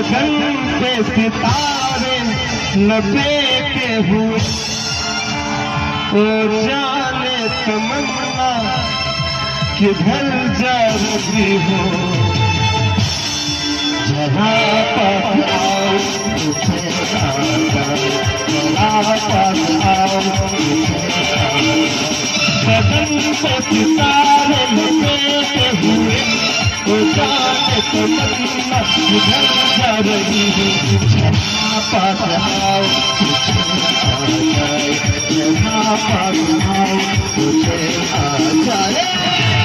गगन पे सितारे लपेटे हुए, ओ जाने तमन्ना किधर जा रही हो। जहाँ पर आओ तुझे जहाँ पर आओ गगन पे सितारे लपेटे हुए, ओ जाने तमन्ना किधर जा रही हो। जहाँ पर आओ तुझे आ जाए, जहाँ पर आओ तुझे आ जाए।